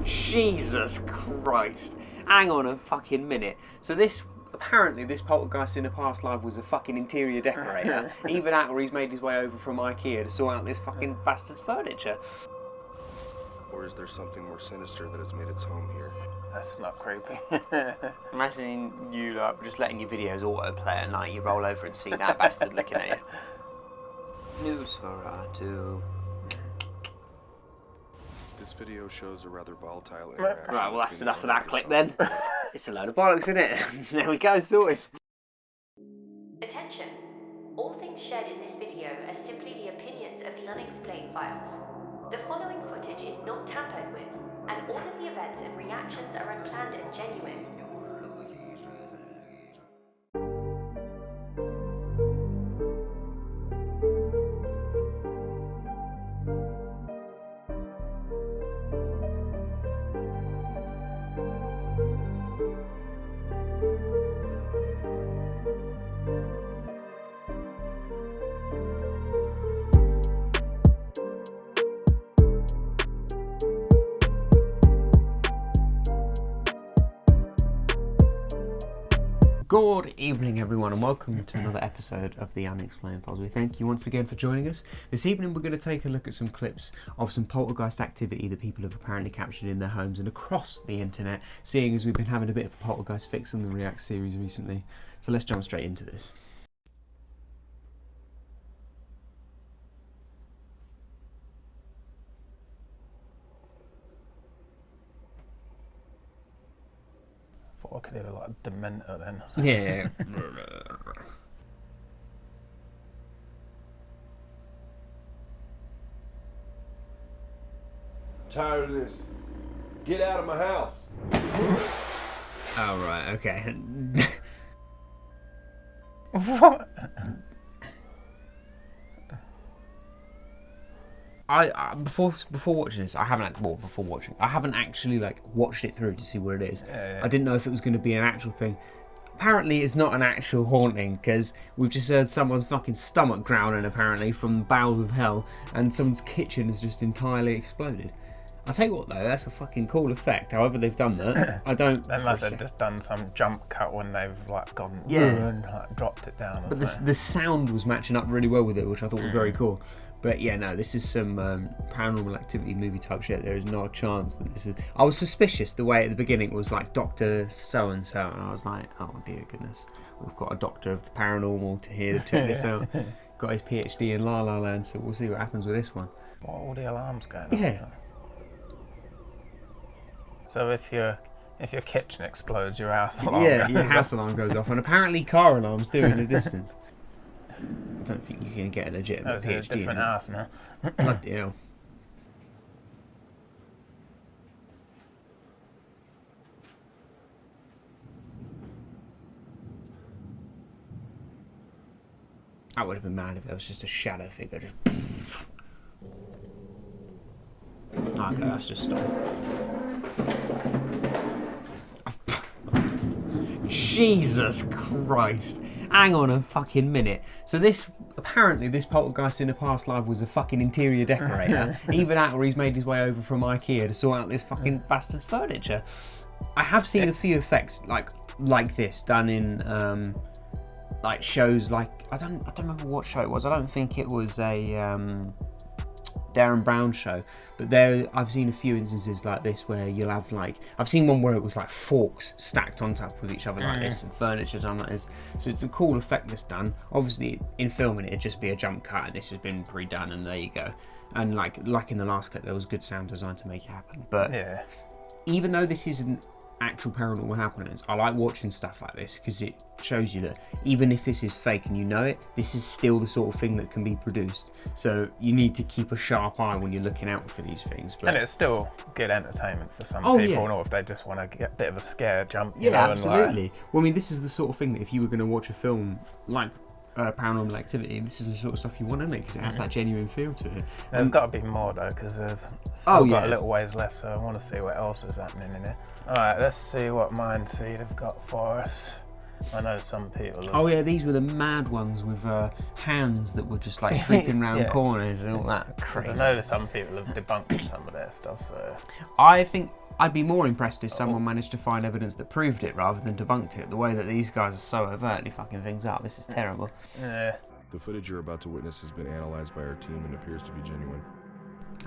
Jesus Christ. Hang on a fucking minute. So apparently this poltergeist in a past life was a fucking interior decorator. Even after he's made his way over from IKEA to sort out this fucking bastard's furniture. Or is there something more sinister that has made its home here? That's not creepy. Imagine you like just letting your videos autoplay at night, you roll over and see that bastard looking at you. News for two. This video shows a rather volatile interaction. Right, well that's between enough the of that owner clip and then. It's a load of bollocks, isn't it? There we go, sorted. Attention! All things shared in this video are simply the opinions of the Unexplained Files. The following footage is not tampered with, and all of the events and reactions are unplanned and genuine. Good evening everyone and welcome to another episode of the Unexplained Files. We thank you once again for joining us. This evening we're going to take a look at some clips of some poltergeist activity that people have apparently captured in their homes and across the internet, seeing as we've been having a bit of a poltergeist fix on the React series recently. So let's jump straight into this. I could hear like a Dementor then. Yeah. Tired of this. Get out of my house. Oh right, okay. What? Before watching this, I haven't actually like watched it through to see what it is. Yeah. I didn't know if it was going to be an actual thing. Apparently, it's not an actual haunting because we've just heard someone's fucking stomach growling apparently from the bowels of hell, and someone's kitchen has just entirely exploded. I'll tell you what though, that's a fucking cool effect. However they've done that, I don't. They must have just done some jump cut when they've like gone and like dropped it down. But the sound was matching up really well with it, which I thought was very cool. But yeah, no, this is some paranormal activity movie type shit. There is no chance that this is... I was suspicious the way at the beginning it was like Dr. So-and-so, and I was like, oh dear goodness, we've got a doctor of the paranormal to here to check this out. Got his PhD in La La Land, so we'll see what happens with this one. What, all the alarms going off? Yeah. So if your kitchen explodes, your house alarm Yeah, goes your off. house alarm goes off, and apparently car alarms too in the distance. I don't think you can get a legitimate That was PhD a different in house now. Bloody hell. I would have been mad if there was just a shadow figure just... Okay, that's just stop. Jesus Christ. Hang on a fucking minute. So apparently this poltergeist in a past life was a fucking interior decorator. Even after he's made his way over from IKEA to sort out this fucking bastard's furniture. I have seen a few effects like this done in like shows like I don't remember what show it was. I don't think it was a Darren Brown show, but I've seen a few instances like this where you'll have like I've seen one where it was like forks stacked on top of each other like this and furniture done like this, so it's a cool effect that's done. Obviously in filming it'd just be a jump cut and this has been pre-done and there you go, and like in the last clip there was good sound design to make it happen. But Yeah. even though this isn't actual paranormal happenings, I like watching stuff like this because it shows you that even if this is fake and you know it, this is still the sort of thing that can be produced. So you need to keep a sharp eye when you're looking out for these things. But And it's still good entertainment for some Oh, people, yeah. or if they just want to get a bit of a scare jump. yeah, you know, absolutely. And Well, I mean, this is the sort of thing that if you were going to watch a film like Paranormal Activity, this is the sort of stuff you want to make because it has that genuine feel to it. there's got to be more though, because there's still got yeah. a little ways left, so I want to see what else is happening in it. Alright, let's see what Mindseed have got for us. I know some people have... Oh yeah, these were the mad ones with hands that were just like creeping round Yeah. corners and all that 'cause crazy. I know some people have debunked some of their stuff, so... I think I'd be more impressed if someone managed to find evidence that proved it rather than debunked it. The way that these guys are so overtly fucking things up, this is terrible. Yeah. The footage you're about to witness has been analyzed by our team and appears to be genuine.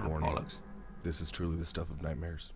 Warning. Bollocks. This is truly the stuff of nightmares.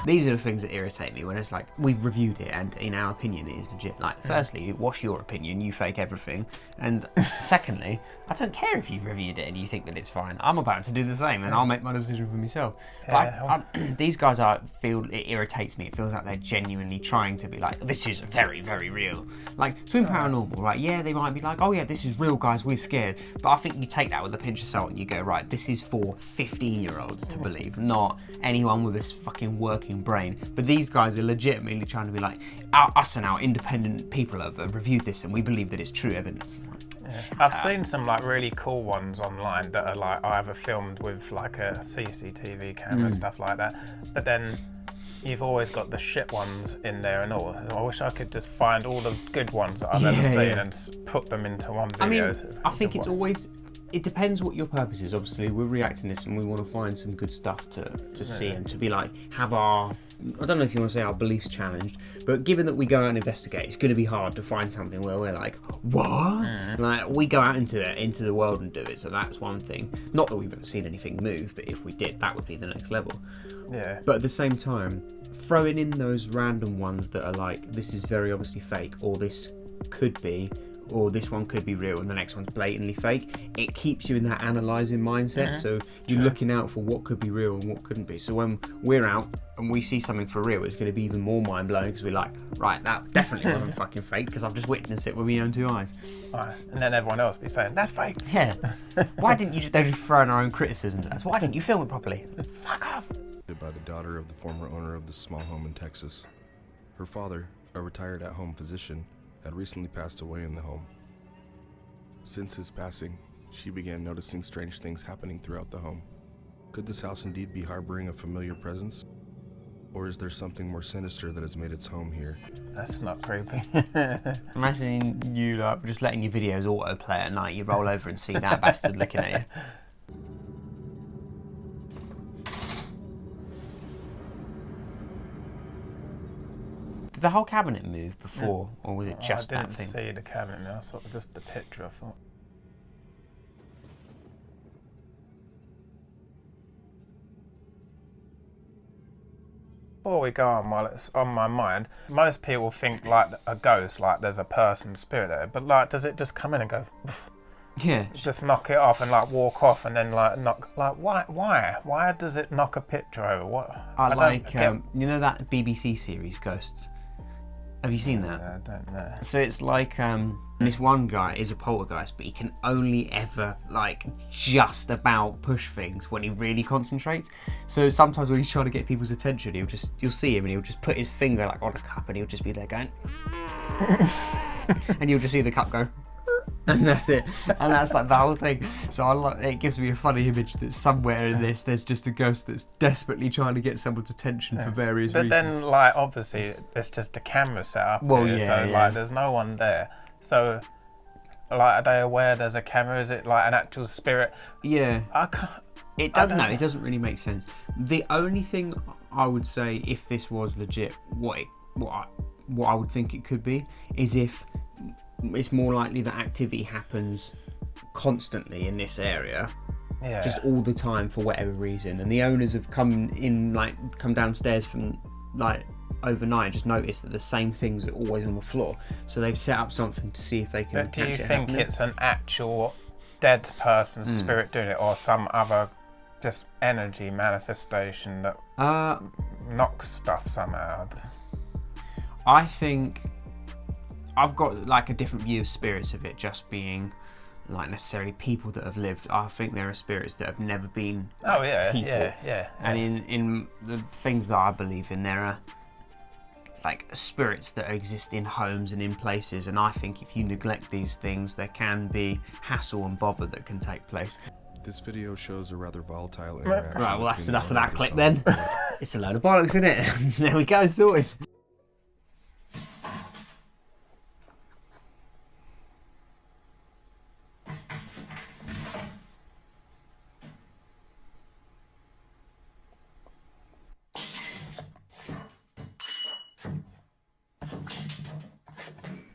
These are the things that irritate me when it's like, we've reviewed it and in our opinion it is legit. Like, firstly, what's your opinion? You fake everything. And secondly, I don't care if you've reviewed it and you think that it's fine. I'm about to do the same and I'll make my decision for myself. Yeah. But these guys it irritates me. It feels like they're genuinely trying to be like, this is very, very real. Like, Twin Paranormal, right? Yeah, they might be like, oh yeah, this is real, guys, we're scared. But I think you take that with a pinch of salt and you go, right, this is for 15-year-olds to believe, not anyone with a fucking working brain. But these guys are legitimately trying to be like, us and our independent people have reviewed this and we believe that it's true evidence. Yeah. I've seen some like really cool ones online that are like either filmed with like a CCTV camera and stuff like that, but then you've always got the shit ones in there and all. I wish I could just find all the good ones that I've ever seen and put them into one video. I think it's always, it depends what your purpose is. Obviously, we're reacting to this and we want to find some good stuff to see and to be like, have our, I don't know if you want to say our beliefs challenged, but given that we go out and investigate, it's going to be hard to find something where we're like, what? Like, we go out into the world and do it, so that's one thing. Not that we've ever seen anything move, but if we did, that would be the next level. Yeah. But at the same time, throwing in those random ones that are like, this is very obviously fake, or this could be, or this one could be real and the next one's blatantly fake, it keeps you in that analysing mindset. So you're looking out for what could be real and what couldn't be. So when we're out and we see something for real, it's going to be even more mind-blowing because we're like, right, that definitely wasn't fucking fake because I've just witnessed it with my own two eyes. Right. And then everyone else be saying, that's fake. Yeah. Why didn't you they're just throwing our own criticisms at us? Why didn't you film it properly? Fuck off. By the daughter of the former owner of this small home in Texas. Her father, a retired at-home physician, had recently passed away in the home. Since his passing, she began noticing strange things happening throughout the home. Could this house indeed be harboring a familiar presence? Or is there something more sinister that has made its home here? That's not creepy. Imagine you like just letting your videos autoplay at night, you roll over and see that bastard looking at you. Did the whole cabinet move before, or was it just that thing? I didn't see the cabinet, I saw just the picture, I thought. Before we go on, while it's on my mind, most people think like a ghost, like there's a person's spirit there, but like does it just come in and go, Yeah. just knock it off and like walk off and then like knock, like why does it knock a picture over? What? I like, don't get... you know that BBC series, Ghosts? Have you seen that? I don't know. So it's like, this one guy is a poltergeist, but he can only ever, like, just about push things when he really concentrates. So sometimes when he's trying to get people's attention, you'll see him and he'll just put his finger, like, on a cup and he'll just be there going... and you'll just see the cup go... and that's it, and that's like the whole thing. So it gives me a funny image that somewhere in this there's just a ghost that's desperately trying to get someone's attention for various reasons. But then, like, obviously, there's just a camera set up here, so like, there's no one there. So, like, are they aware there's a camera? Is it like an actual spirit? Yeah. I can't. It doesn't. No, it doesn't really make sense. The only thing I would say, if this was legit, what I would think it could be, is if it's more likely that activity happens constantly in this area, just all the time for whatever reason, and the owners have come downstairs from like overnight, just noticed that the same things are always on the floor, so they've set up something to see if they can But do catch you it think happening. it's an actual dead person's spirit doing it, or some other just energy manifestation that knocks stuff somehow? I think I've got like a different view of spirits of it just being like necessarily people that have lived. I think there are spirits that have never been people. Yeah. And in the things that I believe in, there are like spirits that exist in homes and in places, and I think if you neglect these things, there can be hassle and bother that can take place. This video shows a rather volatile interaction. Right, well that's between enough the of that owners clip then. It's a load of bollocks, isn't it? There we go, sorted.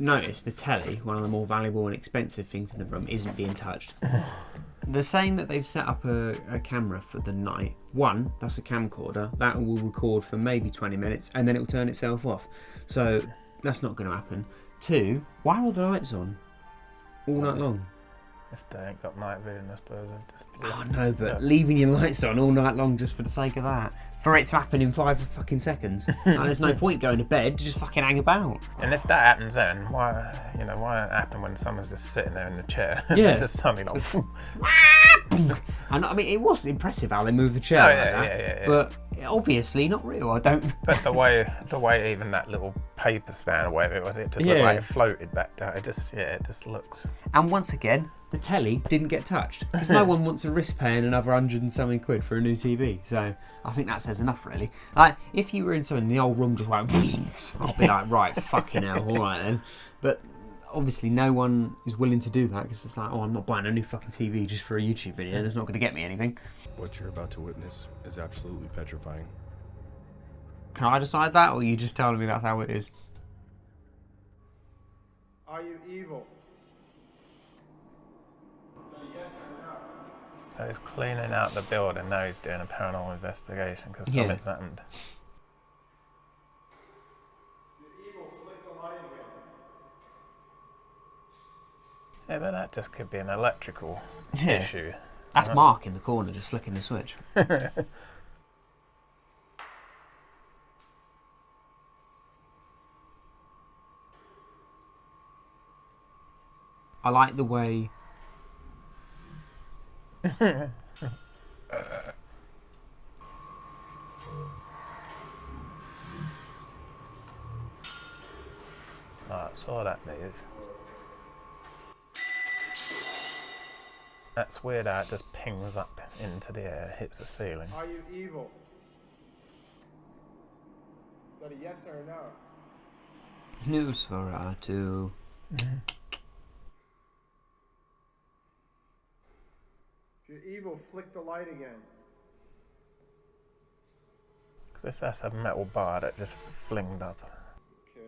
notice the telly, one of the more valuable and expensive things in the room, isn't being touched. They're saying that they've set up a camera for the night. One, that's a camcorder. That will record for maybe 20 minutes and then it will turn itself off. So that's not going to happen. Two, why are all the lights on all night long? If they ain't got night vision, I suppose they've just... Oh no, but leaving your lights on all night long just for the sake of that. For it to happen in 5 fucking seconds. Like, there's no point going to bed, just fucking hang about. And if that happens then, why not happen when someone's just sitting there in the chair? Yeah. Just suddenly like... And I mean, it was impressive how they moved the chair Yeah. But obviously not real, I don't... But the way even that little paper stand or whatever it was, it just looked like it floated back down. It just looks... And once again, the telly didn't get touched. Because no one wants to risk paying another 100 and something quid for a new TV. So I think that says enough, really. Like, if you were in something, the old room just went... I'll be like, right, fucking hell, all right then. But obviously no one is willing to do that because it's like, oh, I'm not buying a new fucking TV just for a YouTube video. That's not going to get me anything. What you're about to witness is absolutely petrifying. Can I decide that, or are you just telling me that's how it is? Are you evil? Say yes or no. So he's cleaning out the building, now he's doing a paranormal investigation because Yeah. something's happened. You're evil, flick the light again. Yeah, but that just could be an electrical Yeah. issue. That's Mark in the corner just flicking the switch. I like the way... I saw that move. That's weird how it just pings up into the air, hits the ceiling. Are you evil? Is that a yes or a no? News for our two. If you're evil, flick the light again. Because if that's a metal bar that just flinged up. Okay.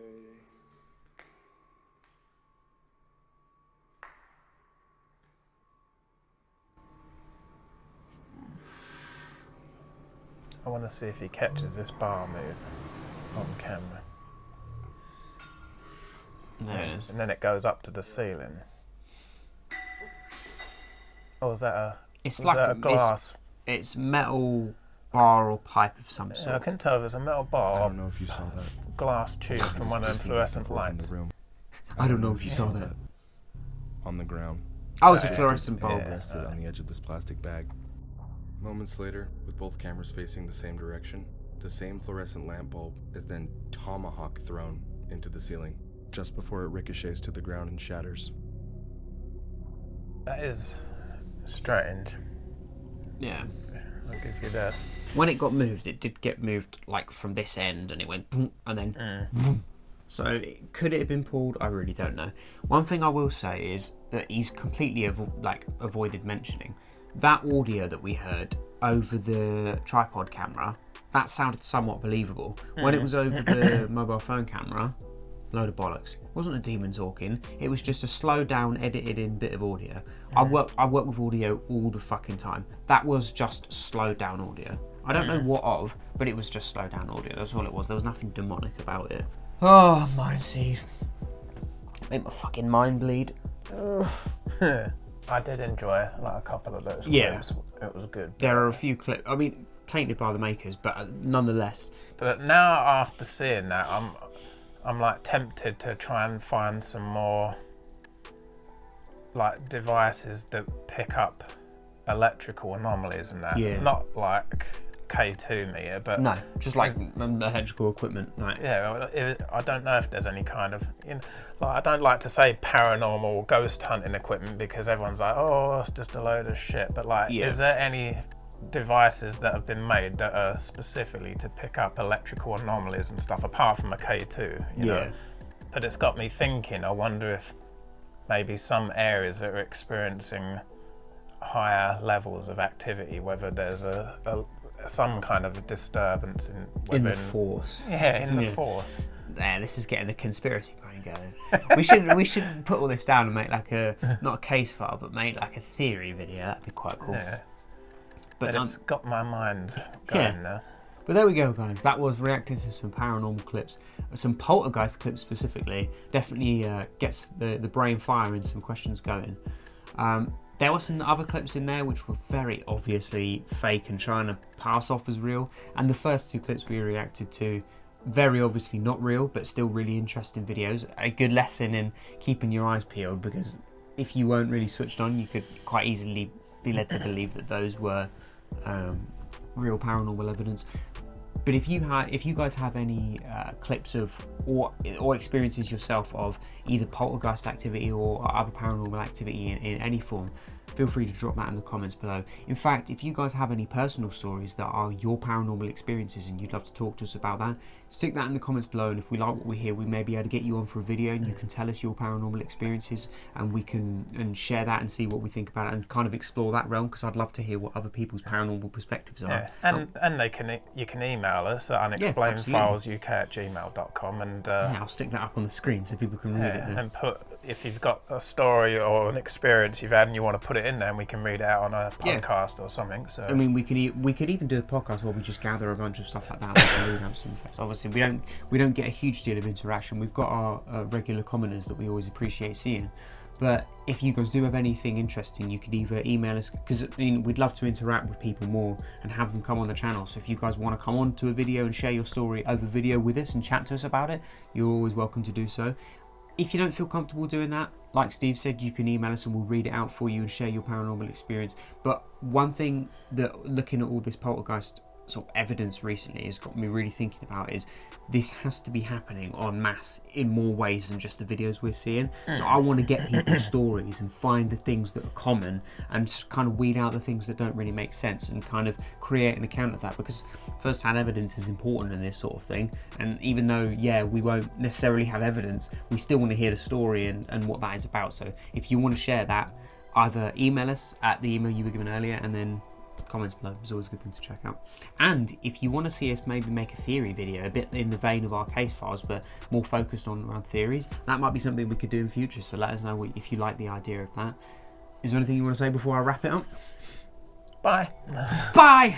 I want to see if he catches this bar move on camera. There it is. And then it goes up to the ceiling. Oh, is that a, It's is like that a glass? It's metal bar or pipe of some Yeah, I sort. couldn't tell if it's a metal bar I or don't know if you saw that. glass tube from one of them Pacing back and fluorescent forth in lights. the room. I don't know if you saw that. On the ground. Oh, it's a Yeah. fluorescent And bulb. it rested on the edge of this plastic bag. Moments later, with both cameras facing the same direction, the same fluorescent lamp bulb is then tomahawk thrown into the ceiling, just before it ricochets to the ground and shatters. That is strange. Yeah. I'll give you that. When it got moved, it did get moved like from this end, and it went boom, and then boom. So could it have been pulled? I really don't know. One thing I will say is that he's completely avoided mentioning that audio that we heard over the tripod camera. That sounded somewhat believable. When it was over the mobile phone camera, load of bollocks. It wasn't a demon talking. It was just a slowed down, edited in bit of audio. I work with audio all the fucking time. That was just slowed down audio. I don't know what of, but it was just slowed down audio. That's all it was. There was nothing demonic about it. Oh, mind seed. Made my fucking mind bleed. I did enjoy like a couple of those Yeah. clips. It was good. There are a few clips. I mean, tainted by the makers, but nonetheless. But now after seeing that, I'm like tempted to try and find some more like devices that pick up electrical anomalies and that. Yeah. Not like K2 meter, but No, just like electrical equipment. Like, yeah, I don't know if there's any kind of, like, I don't like to say paranormal ghost hunting equipment because everyone's like, oh, it's just a load of shit. But like, Yeah. is there any devices that have been made that are specifically to pick up electrical anomalies and stuff apart from a K2? You know? But it's got me thinking. I wonder if maybe some areas are experiencing higher levels of activity, whether there's some kind of a disturbance in in the within force. yeah, in the force. There, this is getting the conspiracy brain going. We should put all this down and make like not a case file, but make like a theory video. That'd be quite cool. Yeah. But It's got my mind going now. But there we go, guys. That was reacting to some paranormal clips, some poltergeist clips specifically. Definitely gets the brain firing, some questions going. There were some other clips in there which were very obviously fake and trying to pass off as real. And the first two clips we reacted to, very obviously not real, but still really interesting videos. A good lesson in keeping your eyes peeled, because if you weren't really switched on, you could quite easily be led to believe that those were real paranormal evidence. But if you guys have any clips of or experiences yourself of either poltergeist activity or other paranormal activity in any form, feel free to drop that in the comments below. In fact, if you guys have any personal stories that are your paranormal experiences and you'd love to talk to us about that, stick that in the comments below, and if we like what we hear, we may be able to get you on for a video and you can tell us your paranormal experiences, and we can share that and see what we think about it and kind of explore that realm, because I'd love to hear what other people's paranormal perspectives are. Yeah. And you can email us at unexplainedfilesuk@gmail.com, and I'll stick that up on the screen so people can read it then. and put, if you've got a story or an experience you've had and you want to put it in there, and we can read it out on a podcast or something. So I mean, we could even do a podcast where we just gather a bunch of stuff like that. And read out some facts. Obviously, we don't get a huge deal of interaction. We've got our regular commoners that we always appreciate seeing. But if you guys do have anything interesting, you could either email us, because we'd love to interact with people more and have them come on the channel. So if you guys want to come on to a video and share your story over video with us and chat to us about it, you're always welcome to do so. If you don't feel comfortable doing that, like Steve said, you can email us and we'll read it out for you and share your paranormal experience. But one thing that looking at all this poltergeist sort of evidence recently has got me really thinking about is this has to be happening en masse in more ways than just the videos we're seeing. So I want to get people's stories and find the things that are common and just kind of weed out the things that don't really make sense and kind of create an account of that, because first-hand evidence is important in this sort of thing. And even though we won't necessarily have evidence, we still want to hear the story and what that is about. So if you want to share that, either email us at the email you were given earlier, and then comments below is always a good thing to check out. And if you want to see us maybe make a theory video, a bit in the vein of our case files, but more focused on around theories, that might be something we could do in future. So let us know if you like the idea of that. Is there anything you want to say before I wrap it up? Bye. Bye!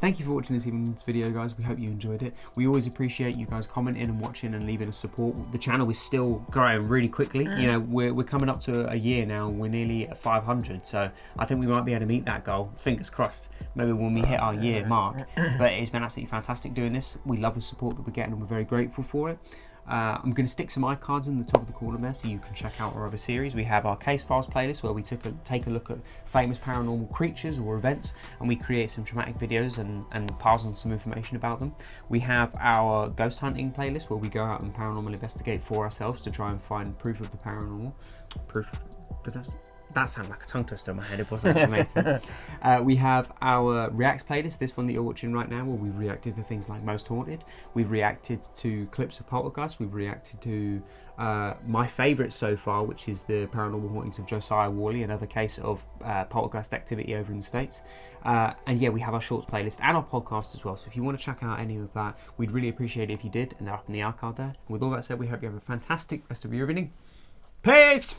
Thank you for watching this evening's video, guys. We hope you enjoyed it. We always appreciate you guys commenting and watching and leaving us support. The channel is still growing really quickly. You know, we're coming up to a year now. We're nearly at 500, so I think we might be able to meet that goal. Fingers crossed. Maybe when we hit our year mark. But it's been absolutely fantastic doing this. We love the support that we're getting, and we're very grateful for it. I'm going to stick some iCards in the top of the corner there so you can check out our other series. We have our Case Files playlist where we take a look at famous paranormal creatures or events, and we create some dramatic videos and pass on some information about them. We have our ghost hunting playlist where we go out and paranormal investigate for ourselves to try and find proof of the paranormal. That sounded like a tongue twister in my head. It wasn't. It made sense. We have our Reacts playlist, this one that you're watching right now, where we've reacted to things like Most Haunted. We've reacted to clips of Poltergeist. We've reacted to my favourite so far, which is the Paranormal Hauntings of Josiah Worley, another case of poltergeist activity over in the States. And yeah, we have our shorts playlist and our podcast as well. So if you want to check out any of that, we'd really appreciate it if you did, and they're up in the iCard there. And with all that said, we hope you have a fantastic rest of your evening. Peace!